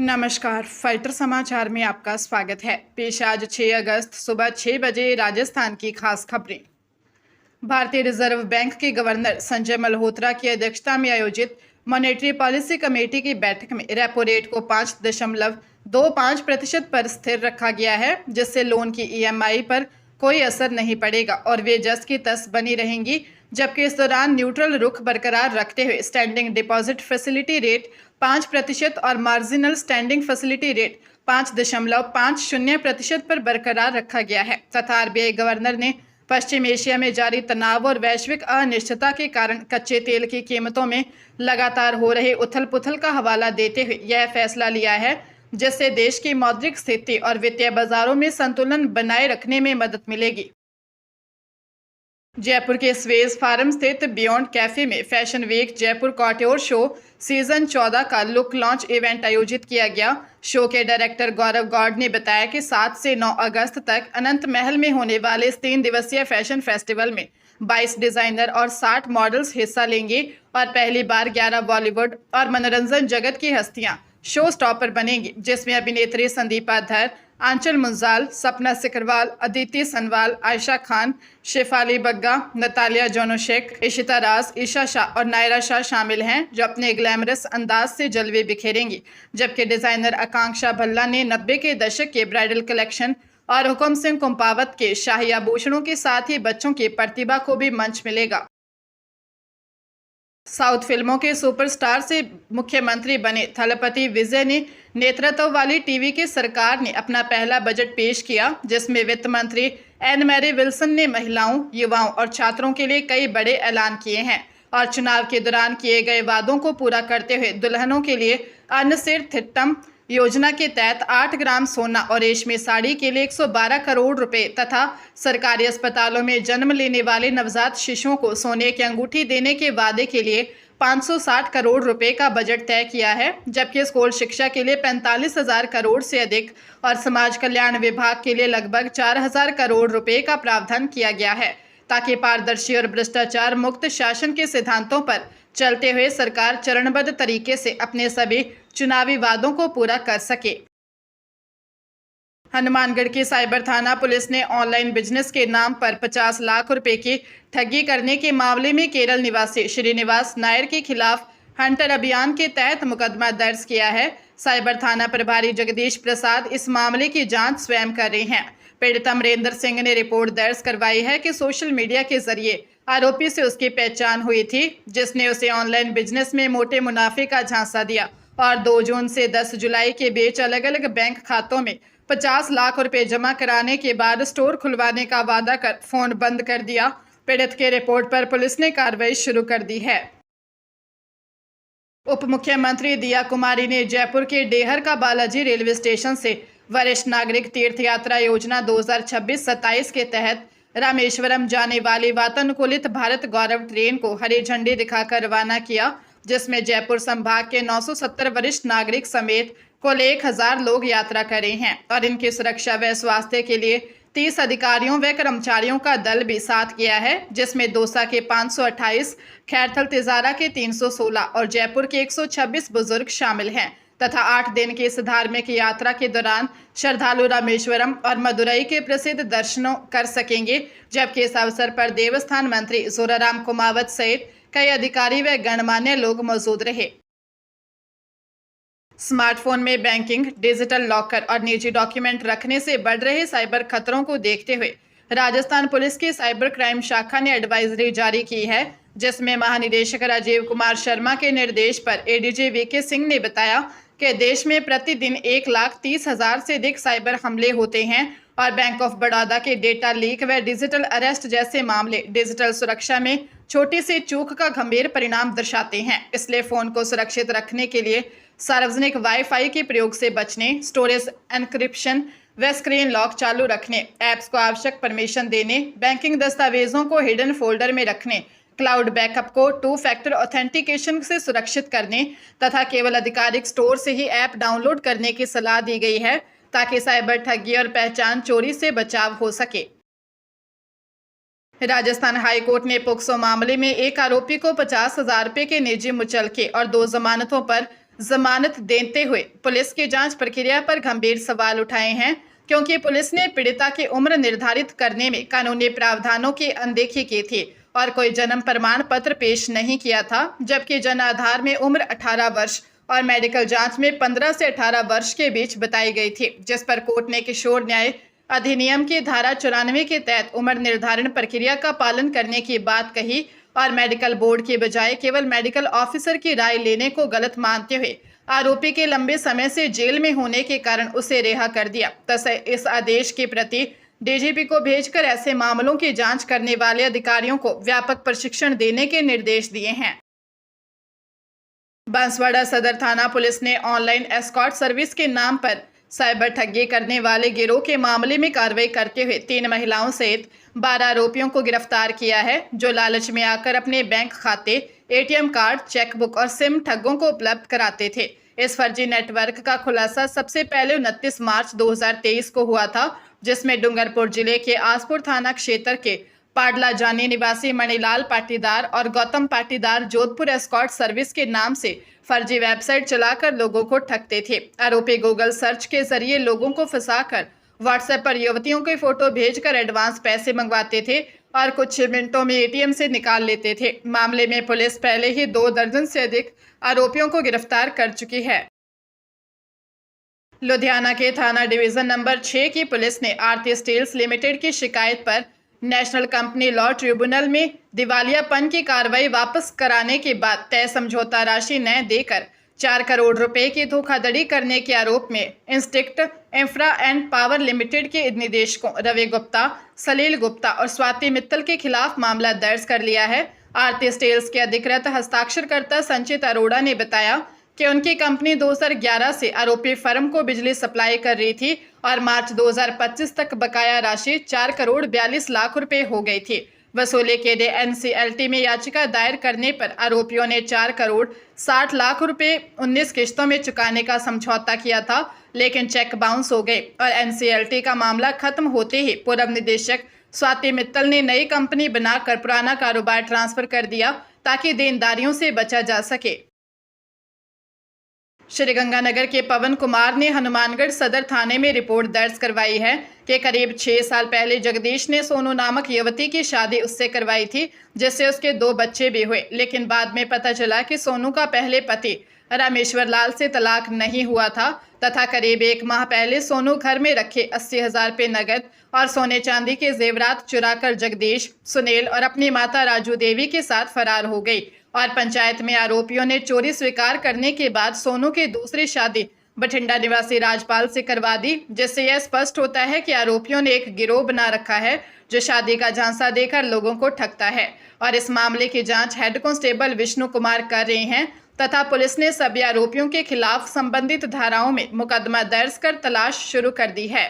नमस्कार, फाइटर समाचार में आपका स्वागत है। पेश आज 6 अगस्त सुबह 6 बजे राजस्थान की खास खबरें। भारतीय रिजर्व बैंक के गवर्नर संजय मल्होत्रा की अध्यक्षता में आयोजित मॉनेटरी पॉलिसी कमेटी की बैठक में रेपो रेट को 5.25% पर स्थिर रखा गया है, जिससे लोन की ईएमआई पर कोई असर नहीं पड़ेगा और वे जस की तस बनी रहेंगी। जबकि इस दौरान न्यूट्रल रुख बरकरार रखते हुए स्टैंडिंग डिपॉजिट फैसिलिटी रेट 5% और मार्जिनल स्टैंडिंग फैसिलिटी रेट 5.50% पर बरकरार रखा गया है तथा आरबीआई गवर्नर ने पश्चिम एशिया में जारी तनाव और वैश्विक अनिश्चितता के कारण कच्चे तेल की कीमतों में लगातार हो रहे उथल पुथल का हवाला देते हुए यह फैसला लिया है, जिससे देश की मौद्रिक स्थिति और वित्तीय बाजारों में संतुलन बनाए रखने में मदद मिलेगी। जयपुर के स्वेज फार्म स्थित बियॉन्ड कैफे में fashion week Jaipur couture show season 14 का लुक लॉन्च इवेंट आयोजित किया गया। शो के डायरेक्टर गौरव गौड़ ने बताया कि 7 से 9 अगस्त तक अनंत महल में होने वाले इस 3 दिवसीय फैशन फेस्टिवल में 22 डिजाइनर और 60 मॉडल्स हिस्सा लेंगे और पहली बार 11 बॉलीवुड और मनोरंजन जगत की हस्तियां शो स्टॉपर बनेंगी, जिसमें अभिनेत्री संदीपा धर, आंचल मुंजाल, सपना सिकरवाल, अदिति सनवाल, आयशा खान, शेफाली बग्गा, नतालिया जोनोशेक, इशिता राज, ईशा शाह और नायरा शाह शामिल हैं, जो अपने ग्लैमरस अंदाज से जलवे बिखेरेंगी। जबकि डिजाइनर आकांक्षा भल्ला ने 90 के दशक के ब्राइडल कलेक्शन और हुकुम सिंह कुंपावत के शाही आभूषणों के साथ ही बच्चों की प्रतिभा को भी मंच मिलेगा। साउथ फिल्मों के सुपरस्टार से मुख्यमंत्री बने थलपति विजय ने नेतृत्व वाली टीवी की सरकार ने अपना पहला बजट पेश किया, जिसमें वित्त मंत्री एन मैरी विल्सन ने महिलाओं, युवाओं और छात्रों के लिए कई बड़े ऐलान किए हैं और चुनाव के दौरान किए गए वादों को पूरा करते हुए दुल्हनों के लिए अन्नसिर थिट्टम योजना के तहत 8 ग्राम सोना और रेशमी साड़ी के लिए 112 करोड़ रुपए तथा सरकारी अस्पतालों में जन्म लेने वाले नवजात शिशुओं को सोने की अंगूठी देने के वादे के लिए 560 करोड़ रुपए का बजट तय किया है। जबकि स्कूल शिक्षा के लिए 45,000 करोड़ से अधिक और समाज कल्याण विभाग के लिए लगभग 4,000 करोड़ रुपए का प्रावधान किया गया है, ताकि पारदर्शी और भ्रष्टाचार मुक्त शासन के सिद्धांतों पर चलते हुए सरकार चरणबद्ध तरीके से अपने सभी चुनावी वादों को पूरा कर सके। हनुमानगढ़ की साइबर थाना पुलिस ने ऑनलाइन बिजनेस के नाम पर 50 लाख रुपए की ठगी करने के मामले में केरल निवासी श्रीनिवास नायर के खिलाफ हंटर अभियान के तहत मुकदमा दर्ज किया है। साइबर थाना प्रभारी जगदीश प्रसाद इस मामले की जांच स्वयं कर रहे हैं। पीड़ित अमरेंद्र सिंह ने रिपोर्ट दर्ज करवाई है कि सोशल मीडिया के जरिए आरोपी से उसकी पहचान हुई थी, जिसने उसे ऑनलाइन बिजनेस में मोटे मुनाफे का झांसा दिया और 2 जून से 10 जुलाई के बीच अलग अलग बैंक खातों में 50 लाख रुपए जमा कराने के बाद स्टोर खुलवाने का वादा कर फोन बंद कर दिया। पीड़ित के रिपोर्ट पर पुलिस ने कार्रवाई शुरू कर दी है। उप मुख्यमंत्री दिया कुमारी ने जयपुर के डेहर का बालाजी रेलवे स्टेशन से वरिष्ठ नागरिक तीर्थ यात्रा योजना 2026-27 के तहत रामेश्वरम जाने वाली वातानुकूलित भारत गौरव ट्रेन को हरी झंडी दिखाकर रवाना किया, जिसमें जयपुर संभाग के 970 वरिष्ठ नागरिक समेत कुल 1000 लोग यात्रा कर रहे हैं और इनकी सुरक्षा व स्वास्थ्य के लिए 30 अधिकारियों व कर्मचारियों का दल भी साथ गया है, जिसमें दौसा के 528, खैरथल तिजारा के 316 और जयपुर के 126 बुजुर्ग शामिल हैं तथा 8 दिन की इस धार्मिक यात्रा के दौरान श्रद्धालु रामेश्वरम और मदुरई के प्रसिद्ध दर्शनों कर सकेंगे। जबकि इस अवसर पर देवस्थान मंत्री जोराराम कुमावत सहित कई अधिकारी व गणमान्य लोग मौजूद रहे। स्मार्टफोन में बैंकिंग, डिजिटल लॉकर और निजी डॉक्यूमेंट रखने से बढ़ रहे साइबर खतरों को देखते हुए राजस्थान पुलिस की साइबर क्राइम शाखा ने एडवाइजरी जारी की है, जिसमें महानिदेशक राजीव कुमार शर्मा के निर्देश पर एडीजी वीके सिंह ने बताया कि देश में प्रतिदिन 1,30,000 से अधिक साइबर हमले होते हैं और बैंक ऑफ बड़ौदा के डेटा लीक व डिजिटल अरेस्ट जैसे मामले डिजिटल सुरक्षा में छोटी सी चूक का गंभीर परिणाम दर्शाते हैं। इसलिए फोन को सुरक्षित रखने के लिए सार्वजनिक वाईफाई के प्रयोग से बचने, स्टोरेज एन्क्रिप्शन व स्क्रीन लॉक चालू रखने, ऐप्स को आवश्यक परमिशन देने, बैंकिंग दस्तावेजों को हिडन फोल्डर में रखने, क्लाउड बैकअप को 2 फैक्टर ऑथेंटिकेशन से सुरक्षित करने तथा केवल आधिकारिक स्टोर से ही ऐप डाउनलोड करने की सलाह दी गई है, ताकि साइबर ठगी और पहचान चोरी से बचाव हो सके। राजस्थान हाईकोर्ट ने पोक्सो मामले में एक आरोपी को 50,000 रुपए के निजी मुचलके और 2 जमानतों पर जमानत देते हुए पुलिस की जांच प्रक्रिया पर गंभीर सवाल उठाए हैं, क्योंकि पुलिस ने पीड़िता की उम्र निर्धारित करने में कानूनी प्रावधानों की अनदेखी की थी और कोई जन्म प्रमाण पत्र पेश नहीं किया था, जबकि जन आधार में उम्र 18 वर्ष और मेडिकल जांच में 15 से 18 वर्ष के बीच बताई गई थी, जिस पर कोर्ट ने किशोर न्याय अधिनियम की धारा 94 के तहत उम्र निर्धारण प्रक्रिया का पालन करने की बात कही और मेडिकल बोर्ड के बजाय केवल मेडिकल ऑफिसर की राय लेने को गलत मानते हुए आरोपी के लंबे समय से जेल में होने के कारण उसे रिहा कर दिया तथा इस आदेश के प्रति डीजीपी को भेजकर ऐसे मामलों की जांच करने वाले अधिकारियों को व्यापक प्रशिक्षण देने के निर्देश दिए हैं। बांसवाड़ा सदर थाना पुलिस ने ऑनलाइन एस्कॉर्ट सर्विस के नाम पर साइबर ठगी करने वाले गिरोह के मामले में कार्रवाई करते हुए 3 महिलाओं सहित 12 आरोपियों को गिरफ्तार किया है, जो लालच में आकर अपने बैंक खाते, एटीएम कार्ड, चेकबुक और सिम ठगों को उपलब्ध कराते थे। इस फर्जी नेटवर्क का खुलासा सबसे पहले 29 मार्च 2023 को हुआ था, जिसमें डूंगरपुर जिले के आसपुर थाना क्षेत्र के पाडला जानी निवासी मणिलाल पाटीदार और गौतम पाटीदार जोधपुर एस्कॉर्ट सर्विस के नाम से फर्जी वेबसाइट चलाकर लोगों को ठगते थे। आरोपी गूगल सर्च के जरिए लोगों को फंसाकर व्हाट्सएप पर युवतियों के फोटो भेजकर एडवांस पैसे मंगवाते थे और कुछ मिनटों में एटीएम से निकाल लेते थे। मामले में पुलिस पहले ही 2 दर्जन से अधिक आरोपियों को गिरफ्तार कर चुकी है। लुधियाना के थाना डिवीजन नंबर 6 की पुलिस ने आरती स्टील्स लिमिटेड की शिकायत पर नेशनल कंपनी लॉ ट्रिब्यूनल में दिवालियापन की कार्रवाई वापस कराने के बाद तय समझौता राशि न देकर 4 करोड़ रुपए की धोखाधड़ी करने के आरोप में instinct infra and power limited के निदेशकों रवि गुप्ता, सलील गुप्ता और स्वाति मित्तल के खिलाफ मामला दर्ज कर लिया है। आरती स्टील्स के अधिकृत हस्ताक्षरकर्ता संचित अरोड़ा ने बताया कि उनकी कंपनी 2011 से आरोपी फर्म को बिजली सप्लाई कर रही थी और मार्च 2025 तक बकाया राशि 4 करोड़ 42 लाख रुपए हो गई थी। वसूली के लिए एनसीएलटी में याचिका दायर करने पर आरोपियों ने 4 करोड़ 60 लाख रुपए 19 किश्तों में चुकाने का समझौता किया था, लेकिन चेक बाउंस हो गए और एनसीएलटी का मामला खत्म होते ही पूर्व निदेशक स्वाति मित्तल ने नई कंपनी बनाकर पुराना कारोबार ट्रांसफर कर दिया ताकि देनदारियों से बचा जा सके। श्रीगंगानगर के पवन कुमार ने हनुमानगढ़ सदर थाने में रिपोर्ट दर्ज करवाई है कि करीब 6 साल पहले जगदीश ने सोनू नामक युवती की शादी उससे करवाई थी, जिससे उसके 2 बच्चे भी हुए, लेकिन बाद में पता चला कि सोनू का पहले पति रामेश्वर लाल से तलाक नहीं हुआ था तथा करीब 1 माह पहले सोनू घर में रखे 80,000 रुपये नगद और सोने चांदी के जेवरात चुराकर जगदीश, सुनील और अपनी माता राजू देवी के साथ फरार हो गई और पंचायत में आरोपियों ने चोरी स्वीकार करने के बाद सोनू की दूसरी शादी बठिंडा निवासी राजपाल से करवा दी, जिससे यह स्पष्ट होता है कि आरोपियों ने एक गिरोह बना रखा है जो शादी का झांसा देकर लोगों को ठगता है और इस मामले की जांच हेड कांस्टेबल विष्णु कुमार कर रहे हैं तथा पुलिस ने सभी आरोपियों के खिलाफ संबंधित धाराओं में मुकदमा दर्ज कर तलाश शुरू कर दी है।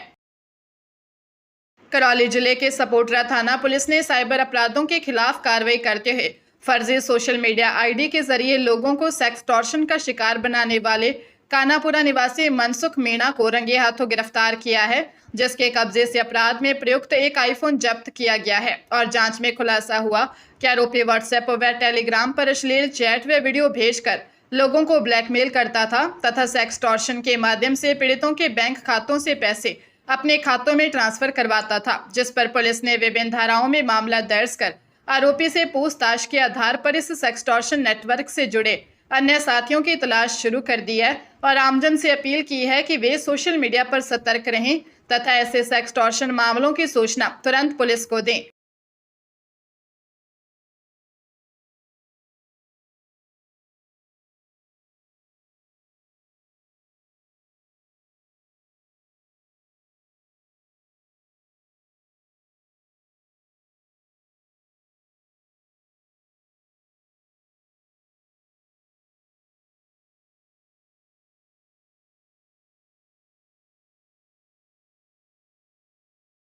करौली जिले के सपोटरा थाना पुलिस ने साइबर अपराधों के खिलाफ कार्रवाई करते हुए फर्जी सोशल मीडिया आईडी के जरिए लोगों को सेक्सटॉर्शन का शिकार बनाने वाले कानापुरा निवासी मनसुख मीणा को रंगे हाथों गिरफ्तार किया है, जिसके कब्जे से अपराध में प्रयुक्त एक आईफोन जब्त किया गया है और जांच में खुलासा हुआ कि आरोपी व्हाट्सएप व टेलीग्राम पर अश्लील चैट व वीडियो भेजकर लोगों को ब्लैकमेल करता था तथा सेक्सटॉर्शन के माध्यम से पीड़ितों के बैंक खातों से पैसे अपने खातों में ट्रांसफर करवाता था, जिस पर पुलिस ने विभिन्न धाराओं में मामला दर्ज कर आरोपी से पूछताछ के आधार पर इस सेक्सटॉर्शन नेटवर्क से जुड़े अन्य साथियों की तलाश शुरू कर दी है और आमजन से अपील की है कि वे सोशल मीडिया पर सतर्क रहें तथा ऐसे सेक्सटॉर्शन मामलों की सूचना तुरंत पुलिस को दें।